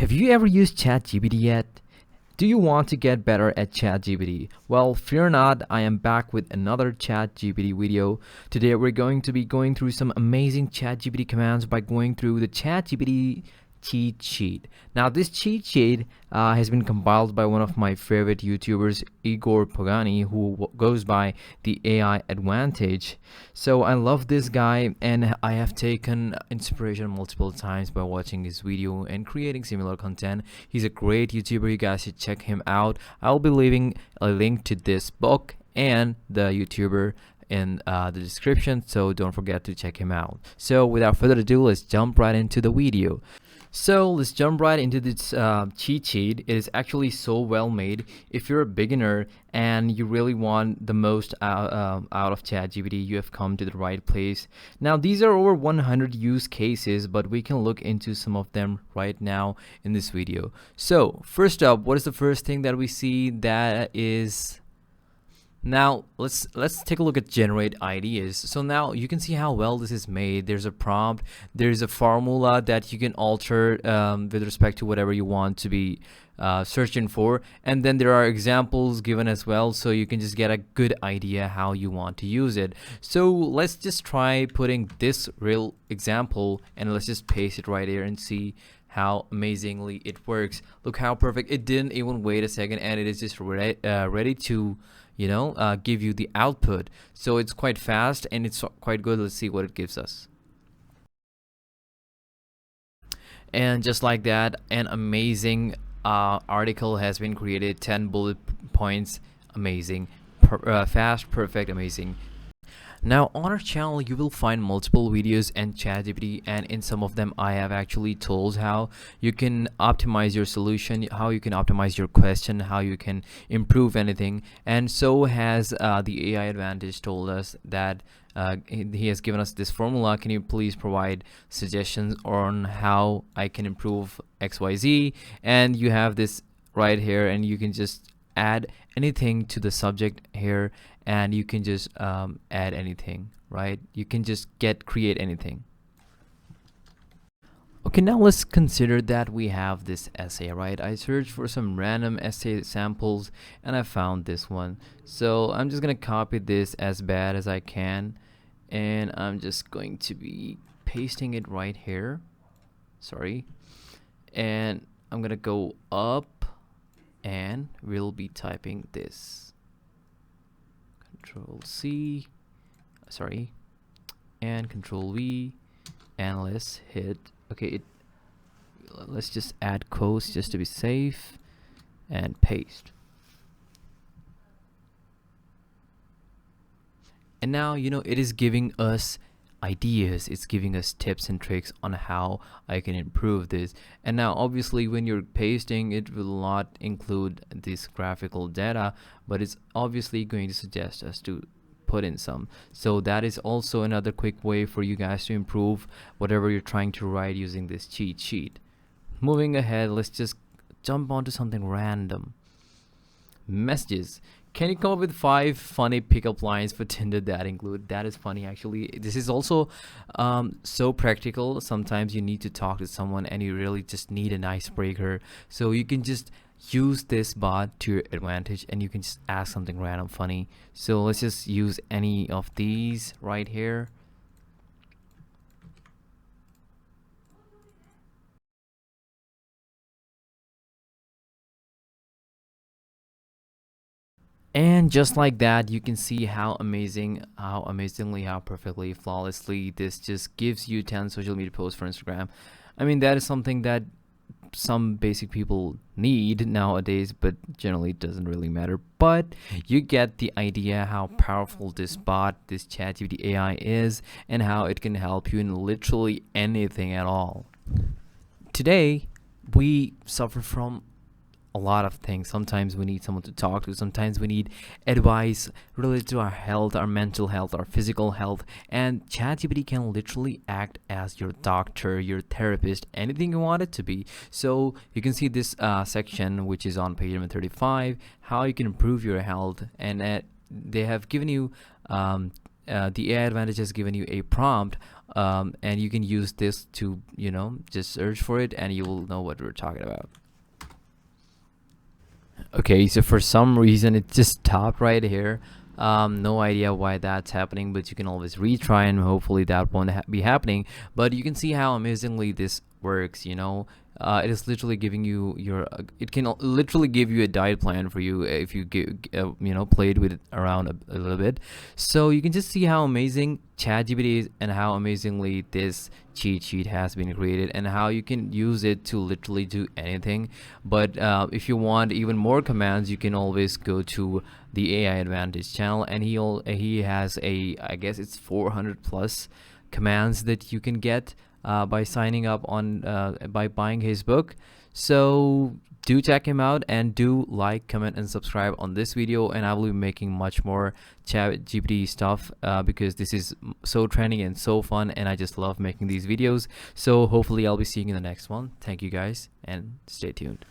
Have you ever used ChatGPT yet? Do you want to get better at ChatGPT? Well, fear not, I am back with another ChatGPT video. Today we're going to be going through some amazing ChatGPT commands by going through the ChatGPT cheat sheet. Now this cheat sheet has been compiled by one of my favorite YouTubers, Igor Pagani, who goes by the AI Advantage. So I love this guy, and I have taken inspiration multiple times by watching his video and creating similar content. He's a great YouTuber. You guys should check him out. I'll be leaving a link to this book and the YouTuber in the description, so don't forget to check him out. So without further ado, let's jump right into the video. So let's jump right into this cheat sheet. It is actually so well made. If you're a beginner and you really want the most out of ChatGPT, you have come to the right place. Now these are over 100 use cases, but we can look into some of them right now in this video. So first up, what is the first thing that we see? That is, now let's take a look at generate ideas. So now you can see how well this is made. There's a prompt, there's a formula that you can alter with respect to whatever you want to be searching for, and then there are examples given as well, so you can just get a good idea how you want to use it. So let's just try putting this real example and let's just paste it right here and see how amazingly it works. Look how perfect. It didn't even wait a second and it is just ready to give you the output. So it's quite fast and it's quite good. Let's see what it gives us. And just like that, an amazing article has been created. 10 bullet points. Amazing. Fast, perfect, amazing. Now on our channel you will find multiple videos and ChatGPT, and in some of them I have actually told how you can optimize your solution, how you can optimize your question, how you can improve anything. And so has the AI Advantage told us that he has given us this formula. Can you please provide suggestions on how I can improve XYZ? And you have this right here, and you can just add anything to the subject here, and you can just add anything, right? You can just create anything. Okay, now let's consider that we have this essay, right? I searched for some random essay samples and I found this one. So I'm just gonna copy this as bad as I can, and I'm just going to be pasting it right here. Sorry. And I'm gonna go up and we'll be typing this. Control C, sorry, and Control V, and let's hit okay. Let's just add quotes just to be safe, and paste. And now it is giving us ideas, it's giving us tips and tricks on how I can improve this. And now obviously when you're pasting, it will not include this graphical data, but it's obviously going to suggest us to put in some. So that is also another quick way for you guys to improve whatever you're trying to write using this cheat sheet. Moving ahead, let's just jump onto something random. Messages. Can you come up with 5 funny pickup lines for Tinder that include? That is funny actually. This is also so practical. Sometimes you need to talk to someone and you really just need an icebreaker. So you can just use this bot to your advantage and you can just ask something random funny. So let's just use any of these right here. And just like that, you can see how amazingly, how perfectly, flawlessly this just gives you 10 social media posts for Instagram. I mean, that is something that some basic people need nowadays, but generally it doesn't really matter. But you get the idea how powerful this bot, this ChatGPT AI is, and how it can help you in literally anything at all. Today, we suffer from a lot of things. Sometimes we need someone to talk to, sometimes we need advice related to our health, our mental health, our physical health, and ChatGPT can literally act as your doctor, your therapist, anything you want it to be. So you can see this section, which is on page number 35, how you can improve your health, and they have given you the AI Advantage has given you a prompt, and you can use this to, just search for it and you will know what we're talking about. Okay, so for some reason it just stopped right here. No idea why that's happening, but you can always retry and hopefully that won't be happening. But you can see how amazingly this works. It is literally giving you it can literally give you a diet plan for you if you played with it around a little bit. So you can just see how amazing ChatGPT is and how amazingly this cheat sheet has been created and how you can use it to literally do anything. But if you want even more commands, you can always go to the AI Advantage channel, and he has I guess it's 400 plus commands that you can get by signing up on by buying his book. So do check him out, and do like, comment, and subscribe on this video, and I will be making much more ChatGPT stuff because this is so trending and so fun, and I just love making these videos. So hopefully I'll be seeing you in the next one. Thank you guys, and stay tuned.